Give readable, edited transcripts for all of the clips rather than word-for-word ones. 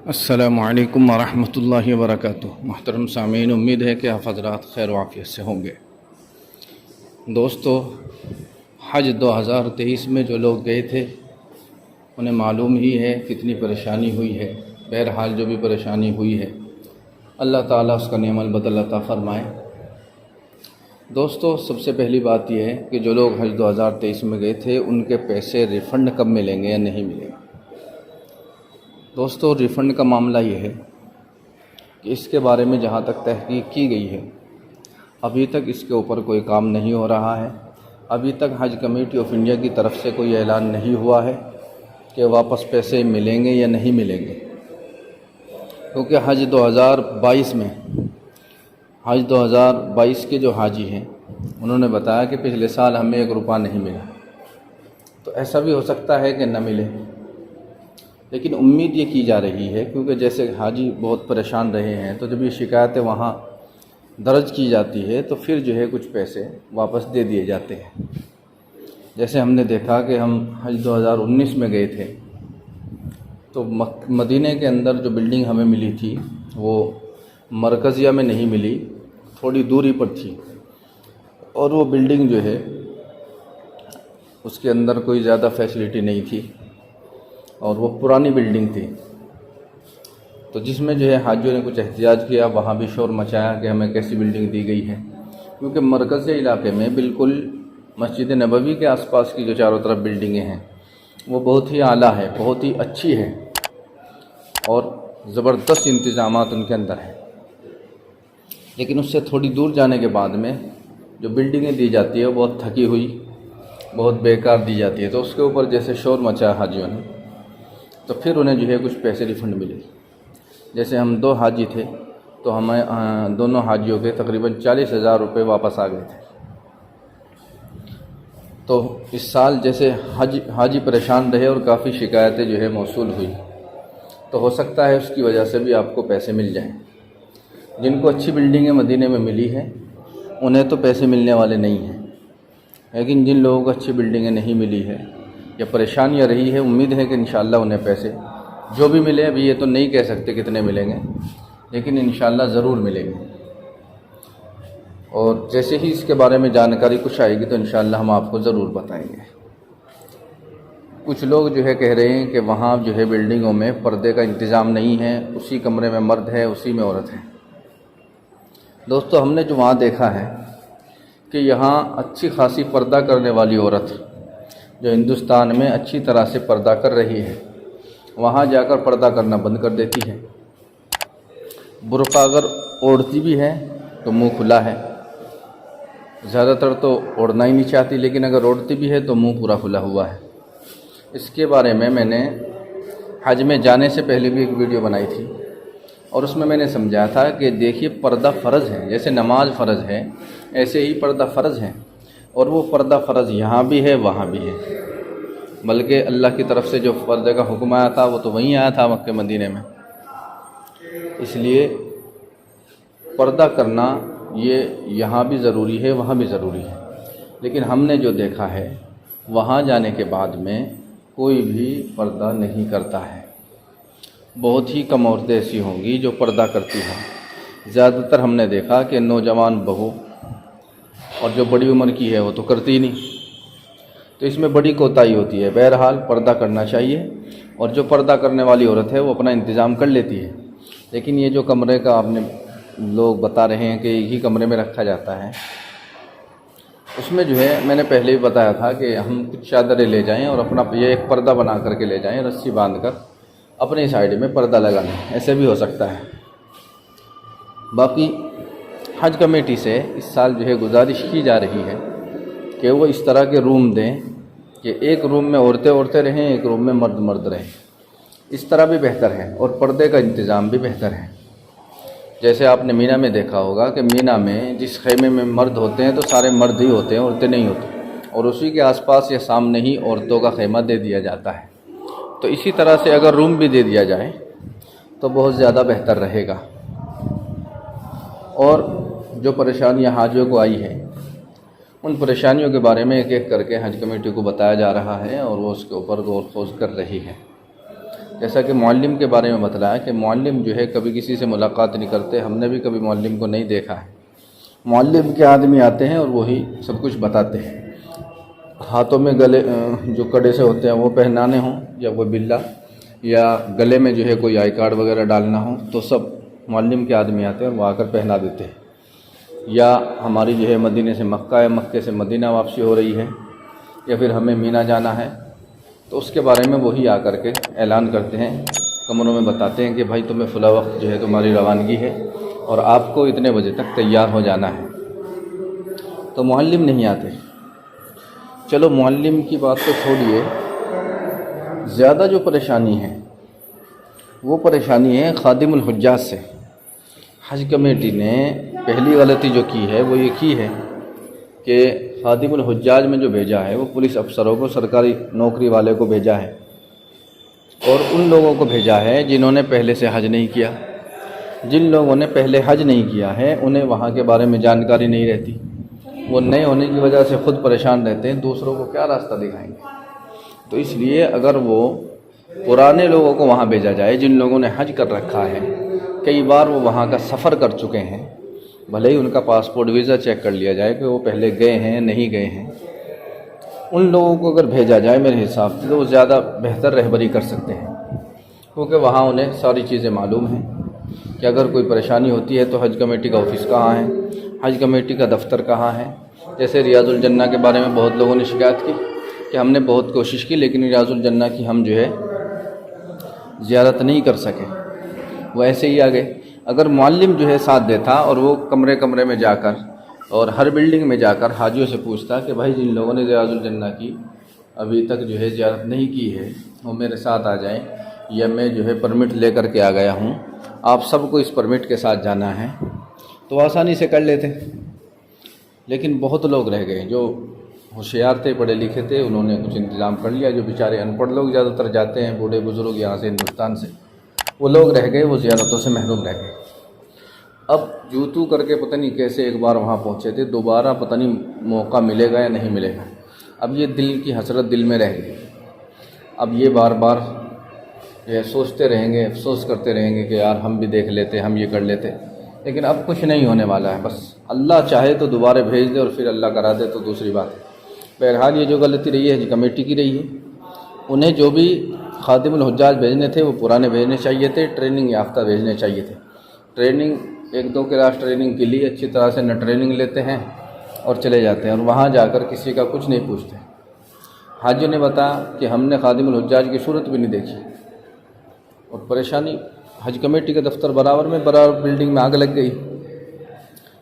السلام علیکم ورحمۃ اللہ وبرکاتہ۔ محترم سامعین، امید ہے کہ آپ حضرات خیر و عافیت سے ہوں گے۔ دوستو، حج 2023 میں جو لوگ گئے تھے انہیں معلوم ہی ہے کتنی پریشانی ہوئی ہے۔ بہرحال جو بھی پریشانی ہوئی ہے اللہ تعالیٰ اس کا نعم البدل عطا فرمائے۔ دوستو، سب سے پہلی بات یہ ہے کہ جو لوگ حج 2023 میں گئے تھے ان کے پیسے ریفنڈ کب ملیں گے یا نہیں ملیں گے۔ دوستو، ریفنڈ کا معاملہ یہ ہے کہ اس کے بارے میں جہاں تک تحقیق کی گئی ہے ابھی تک اس کے اوپر کوئی کام نہیں ہو رہا ہے۔ ابھی تک حج کمیٹی آف انڈیا کی طرف سے کوئی اعلان نہیں ہوا ہے کہ واپس پیسے ملیں گے یا نہیں ملیں گے، کیونکہ حج 2022 کے جو حاجی ہیں انہوں نے بتایا کہ پچھلے سال ہمیں 1 روپیہ نہیں ملا، تو ایسا بھی ہو سکتا ہے کہ نہ ملے، لیکن امید یہ کی جا رہی ہے کیونکہ جیسے حاجی بہت پریشان رہے ہیں تو جب یہ شکایتیں وہاں درج کی جاتی ہے تو پھر جو ہے کچھ پیسے واپس دے دیے جاتے ہیں۔ جیسے ہم نے دیکھا کہ ہم حج 2019 میں گئے تھے تو مدینہ کے اندر جو بلڈنگ ہمیں ملی تھی وہ مرکزیہ میں نہیں ملی، تھوڑی دوری پر تھی، اور وہ بلڈنگ جو ہے اس کے اندر کوئی زیادہ فیسلٹی نہیں تھی اور وہ پرانی بلڈنگ تھی، تو جس میں جو ہے حاجیوں نے کچھ احتجاج کیا، وہاں بھی شور مچایا کہ ہمیں کیسی بلڈنگ دی گئی ہے، کیونکہ مرکزی علاقے میں بالکل مسجد نبوی کے آس پاس کی جو چاروں طرف بلڈنگیں ہیں وہ بہت ہی اعلیٰ ہے، بہت ہی اچھی ہے اور زبردست انتظامات ان کے اندر ہیں، لیکن اس سے تھوڑی دور جانے کے بعد میں جو بلڈنگیں دی جاتی ہے وہ بہت تھکی ہوئی، بہت بیکار دی جاتی ہے، تو اس کے اوپر جیسے شور مچایا حاجیوں نے تو پھر انہیں جو ہے کچھ پیسے ریفنڈ ملے۔ جیسے ہم 2 حاجی تھے تو ہمیں دونوں حاجیوں کے تقریباً 40,000 روپے واپس آ گئے تھے۔ تو اس سال جیسے حاجی پریشان رہے اور کافی شکایتیں جو ہے موصول ہوئی، تو ہو سکتا ہے اس کی وجہ سے بھی آپ کو پیسے مل جائیں۔ جن کو اچھی بلڈنگیں مدینے میں ملی ہیں انہیں تو پیسے ملنے والے نہیں ہیں، لیکن جن لوگوں کو اچھی بلڈنگیں نہیں ملی ہے یا پریشانیاں رہی ہے، امید ہے کہ انشاءاللہ انہیں پیسے جو بھی ملے، ابھی یہ تو نہیں کہہ سکتے کتنے ملیں گے، لیکن انشاءاللہ ضرور ملیں گے، اور جیسے ہی اس کے بارے میں جانکاری کچھ آئے گی تو انشاءاللہ ہم آپ کو ضرور بتائیں گے۔ کچھ لوگ جو ہے کہہ رہے ہیں کہ وہاں جو ہے بلڈنگوں میں پردے کا انتظام نہیں ہے، اسی کمرے میں مرد ہے اسی میں عورت ہے۔ دوستو، ہم نے جو وہاں دیکھا ہے کہ یہاں اچھی خاصی پردہ کرنے والی عورت جو ہندوستان میں اچھی طرح سے پردہ کر رہی ہے وہاں جا کر پردہ کرنا بند کر دیتی ہے۔ برقع اگر اوڑھتی بھی ہے تو منہ کھلا ہے، زیادہ تر تو اوڑھنا ہی نہیں چاہتی، لیکن اگر اوڑھتی بھی ہے تو منہ پورا کھلا ہوا ہے۔ اس کے بارے میں نے حج میں جانے سے پہلے بھی ایک ویڈیو بنائی تھی اور اس میں نے سمجھایا تھا کہ دیکھیے پردہ فرض ہے، جیسے نماز فرض ہے ایسے ہی پردہ فرض ہے، اور وہ پردہ فرض یہاں بھی ہے وہاں بھی ہے، بلکہ اللہ کی طرف سے جو پردے کا حکم آیا تھا وہ تو وہیں آیا تھا مکہ مدینے میں۔ اس لیے پردہ کرنا یہ یہاں بھی ضروری ہے وہاں بھی ضروری ہے، لیکن ہم نے جو دیکھا ہے وہاں جانے کے بعد میں کوئی بھی پردہ نہیں کرتا ہے۔ بہت ہی کم عورتیں ایسی ہوں گی جو پردہ کرتی ہیں، زیادہ تر ہم نے دیکھا کہ نوجوان بہو اور جو بڑی عمر کی ہے وہ تو کرتی ہی نہیں، تو اس میں بڑی کوتاہی ہوتی ہے۔ بہرحال پردہ کرنا چاہیے، اور جو پردہ کرنے والی عورت ہے وہ اپنا انتظام کر لیتی ہے، لیکن یہ جو کمرے کا آپ نے لوگ بتا رہے ہیں کہ ایک ہی کمرے میں رکھا جاتا ہے، اس میں جو ہے میں نے پہلے بھی بتایا تھا کہ ہم کچھ چادریں لے جائیں اور اپنا یہ ایک پردہ بنا کر کے لے جائیں، رسی باندھ کر اپنی سائڈ میں پردہ لگا لیں، ایسے بھی ہو سکتا ہے۔ باقی حج کمیٹی سے اس سال جو ہے گزارش کی جا رہی ہے کہ وہ اس طرح کے روم دیں کہ ایک روم میں عورتیں رہیں، ایک روم میں مرد رہیں، اس طرح بھی بہتر ہے، اور پردے کا انتظام بھی بہتر ہے۔ جیسے آپ نے مینا میں دیکھا ہوگا کہ مینا میں جس خیمے میں مرد ہوتے ہیں تو سارے مرد ہی ہوتے ہیں، عورتیں نہیں ہوتی، اور اسی کے آس پاس یا سامنے ہی عورتوں کا خیمہ دے دیا جاتا ہے، تو اسی طرح سے اگر روم بھی دے دیا جائے تو بہت زیادہ بہتر رہے گا۔ اور جو پریشانیاں حاجیوں کو آئی ہیں ان پریشانیوں کے بارے میں ایک ایک کر کے حج کمیٹی کو بتایا جا رہا ہے، اور وہ اس کے اوپر غور و خوض کر رہی ہے۔ جیسا کہ معلم کے بارے میں بتلایا کہ معلم جو ہے کبھی کسی سے ملاقات نہیں کرتے، ہم نے بھی کبھی معلم کو نہیں دیکھا ہے۔ معلم کے آدمی آتے ہیں اور وہی سب کچھ بتاتے ہیں، ہاتھوں میں گلے جو کڑے سے ہوتے ہیں وہ پہنانے ہوں یا وہ بلا، یا گلے میں جو ہے کوئی آئی کارڈ وغیرہ ڈالنا ہو تو سب معلم کے آدمی آتے ہیں اور وہ آ کر پہنا دیتے ہیں۔ یا ہماری جو ہے مدینے سے مکہ ہے، مکے سے مدینہ واپسی ہو رہی ہے، یا پھر ہمیں مینا جانا ہے تو اس کے بارے میں وہی آ کر کے اعلان کرتے ہیں، کمروں میں بتاتے ہیں کہ بھائی تمہیں فلاں وقت جو ہے تمہاری روانگی ہے اور آپ کو اتنے بجے تک تیار ہو جانا ہے۔ تو معلم نہیں آتے۔ چلو معلم کی بات تو چھوڑیے، زیادہ جو پریشانی ہے وہ پریشانی ہے خادم الحجاج سے۔ حج کمیٹی نے پہلی غلطی جو کی ہے وہ یہ کی ہے کہ خادم الحجاج میں جو بھیجا ہے وہ پولیس افسروں کو، سرکاری نوکری والے کو بھیجا ہے، اور ان لوگوں کو بھیجا ہے جنہوں نے پہلے سے حج نہیں کیا۔ جن لوگوں نے پہلے حج نہیں کیا ہے انہیں وہاں کے بارے میں جانکاری نہیں رہتی، وہ نئے ہونے کی وجہ سے خود پریشان رہتے ہیں، دوسروں کو کیا راستہ دکھائیں گے۔ تو اس لیے اگر وہ پرانے لوگوں کو وہاں بھیجا جائے جن لوگوں نے حج کر رکھا ہے، کئی بار وہ وہاں کا سفر کر چکے ہیں، بھلے ہی ان کا پاسپورٹ ویزا چیک کر لیا جائے کہ وہ پہلے گئے ہیں نہیں گئے ہیں، ان لوگوں کو اگر بھیجا جائے میرے حساب سے تو وہ زیادہ بہتر رہبری کر سکتے ہیں، کیونکہ وہاں انہیں ساری چیزیں معلوم ہیں کہ اگر کوئی پریشانی ہوتی ہے تو حج کمیٹی کا آفس کہاں ہے، حج کمیٹی کا دفتر کہاں ہے۔ جیسے ریاض الجنہ کے بارے میں بہت لوگوں نے شکایت کی کہ ہم نے بہت کوشش کی لیکن ریاض الجنہ کی ہم جو ہے زیارت نہیں کر سکے، وہ ایسے ہی آ گئے۔ اگر معلم جو ہے ساتھ دیتا اور وہ کمرے کمرے میں جا کر اور ہر بلڈنگ میں جا کر حاجیوں سے پوچھتا کہ بھائی جن لوگوں نے ریاض الجنہ کی ابھی تک جو ہے زیارت نہیں کی ہے وہ میرے ساتھ آ جائیں، یا میں جو ہے پرمٹ لے کر کے آ گیا ہوں، آپ سب کو اس پرمٹ کے ساتھ جانا ہے، تو آسانی سے کر لیتے۔ لیکن بہت لوگ رہ گئے جو ہوشیار تھے، پڑھے لکھے تھے، انہوں نے کچھ انتظام کر لیا۔ جو بیچارے ان پڑھ لوگ زیادہ تر جاتے ہیں، بوڑھے بزرگ یہاں سے ہندوستان سے، وہ لوگ رہ گئے، وہ زیارتوں سے محروم رہ گئے۔ اب جوتو کر کے پتہ نہیں کیسے ایک بار وہاں پہنچے تھے، دوبارہ پتہ نہیں موقع ملے گا یا نہیں ملے گا۔ اب یہ دل کی حسرت دل میں رہ گئی، اب یہ بار بار یہ سوچتے رہیں گے، افسوس کرتے رہیں گے کہ یار ہم بھی دیکھ لیتے، ہم یہ کر لیتے، لیکن اب کچھ نہیں ہونے والا ہے۔ بس اللہ چاہے تو دوبارہ بھیج دے اور پھر اللہ کرا دے تو دوسری بات ہے۔ بہرحال یہ جو غلطی رہی ہے حج کمیٹی کی رہی ہے، انہیں جو بھی خادم الحجاج بھیجنے تھے وہ پرانے بھیجنے چاہیے تھے، ٹریننگ یافتہ بھیجنے چاہیے تھے۔ ٹریننگ 1-2 کلاس ٹریننگ کے لیے اچھی طرح سے نہ ٹریننگ لیتے ہیں اور چلے جاتے ہیں، اور وہاں جا کر کسی کا کچھ نہیں پوچھتے۔ حاجیوں نے بتایا کہ ہم نے خادم الحجاج کی صورت بھی نہیں دیکھی، اور پریشانی حج کمیٹی کے دفتر برابر بلڈنگ میں آگ لگ گئی،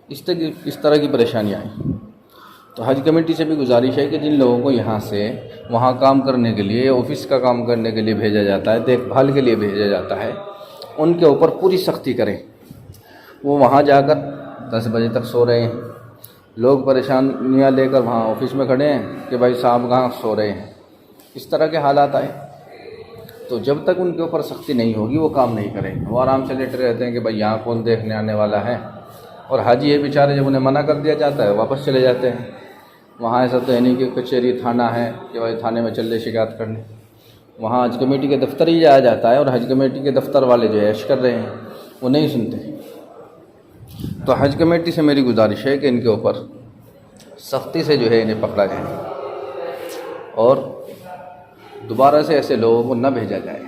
اس طرح کی پریشانیاں آئیں۔ تو حج کمیٹی سے بھی گزارش ہے کہ جن لوگوں کو یہاں سے وہاں کام کرنے کے لیے، آفس کا کام کرنے کے لیے بھیجا جاتا ہے، دیکھ بھال کے لیے بھیجا جاتا ہے، ان کے اوپر پوری سختی کریں۔ وہ وہاں جا کر 10 بجے تک سو رہے ہیں، لوگ پریشانیاں لے کر وہاں آفس میں کھڑے ہیں کہ بھائی صاحب کہاں سو رہے ہیں، اس طرح کے حالات آئے۔ تو جب تک ان کے اوپر سختی نہیں ہوگی وہ کام نہیں کریں، وہ آرام سے لیٹے رہتے ہیں کہ بھائی یہاں کون دیکھنے آنے والا ہے، اور حاجی یہ بیچارے جب انہیں منع کر دیا جاتا ہے واپس چلے جاتے ہیں۔ وہاں ایسا تو ہے نہیں کہ کچہری تھانہ ہے کہ بھائی تھانے میں چل رہے شکایت کرنے، وہاں حج کمیٹی کے دفتر ہی جایا جاتا ہے، اور حج کمیٹی کے دفتر والے جو عیش کر رہے ہیں وہ نہیں سنتے۔ تو حج کمیٹی سے میری گزارش ہے کہ ان کے اوپر سختی سے جو ہے انہیں پکڑا جائے اور دوبارہ سے ایسے لوگوں کو نہ بھیجا جائے۔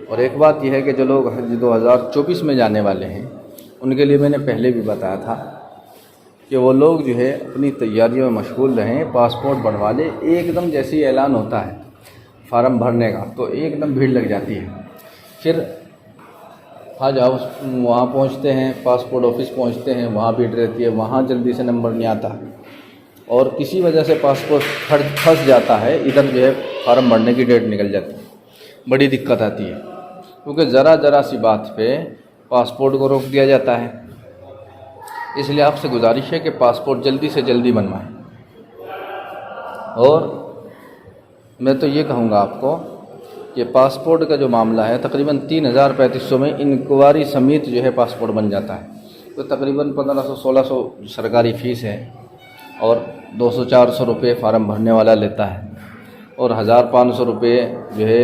اور ایک بات یہ ہے کہ جو لوگ حج 2024 میں جانے والے ہیں ان کے لیے میں نے پہلے بھی بتایا تھا کہ وہ لوگ جو ہے اپنی تیاریوں میں مشغول رہیں، پاسپورٹ بنوا لیں۔ ایک دم جیسے ہی اعلان ہوتا ہے فارم بھرنے کا تو ایک دم بھیڑ لگ جاتی ہے، پھر حج ہاؤس وہاں پہنچتے ہیں، پاسپورٹ آفس پہنچتے ہیں، وہاں بھیڑ رہتی ہے، وہاں جلدی سے نمبر نہیں آتا، اور کسی وجہ سے پاسپورٹ پھنس جاتا ہے، ادھر جو ہے فارم بھرنے کی ڈیٹ نکل جاتی ہے، بڑی دقت آتی ہے، کیونکہ ذرا سی بات پہ پاسپورٹ کو روک دیا جاتا ہے۔ اس لیے آپ سے گزارش ہے کہ پاسپورٹ جلدی سے جلدی بنوائیں۔ اور میں تو یہ کہوں گا آپ کو کہ پاسپورٹ کا جو معاملہ ہے تقریباً 3,3500 میں انکوائری سمیت جو ہے پاسپورٹ بن جاتا ہے، تو تقریباً 1500-1600 سرکاری فیس ہے، اور 200-400 روپے فارم بھرنے والا لیتا ہے، اور 1,500 روپے جو ہے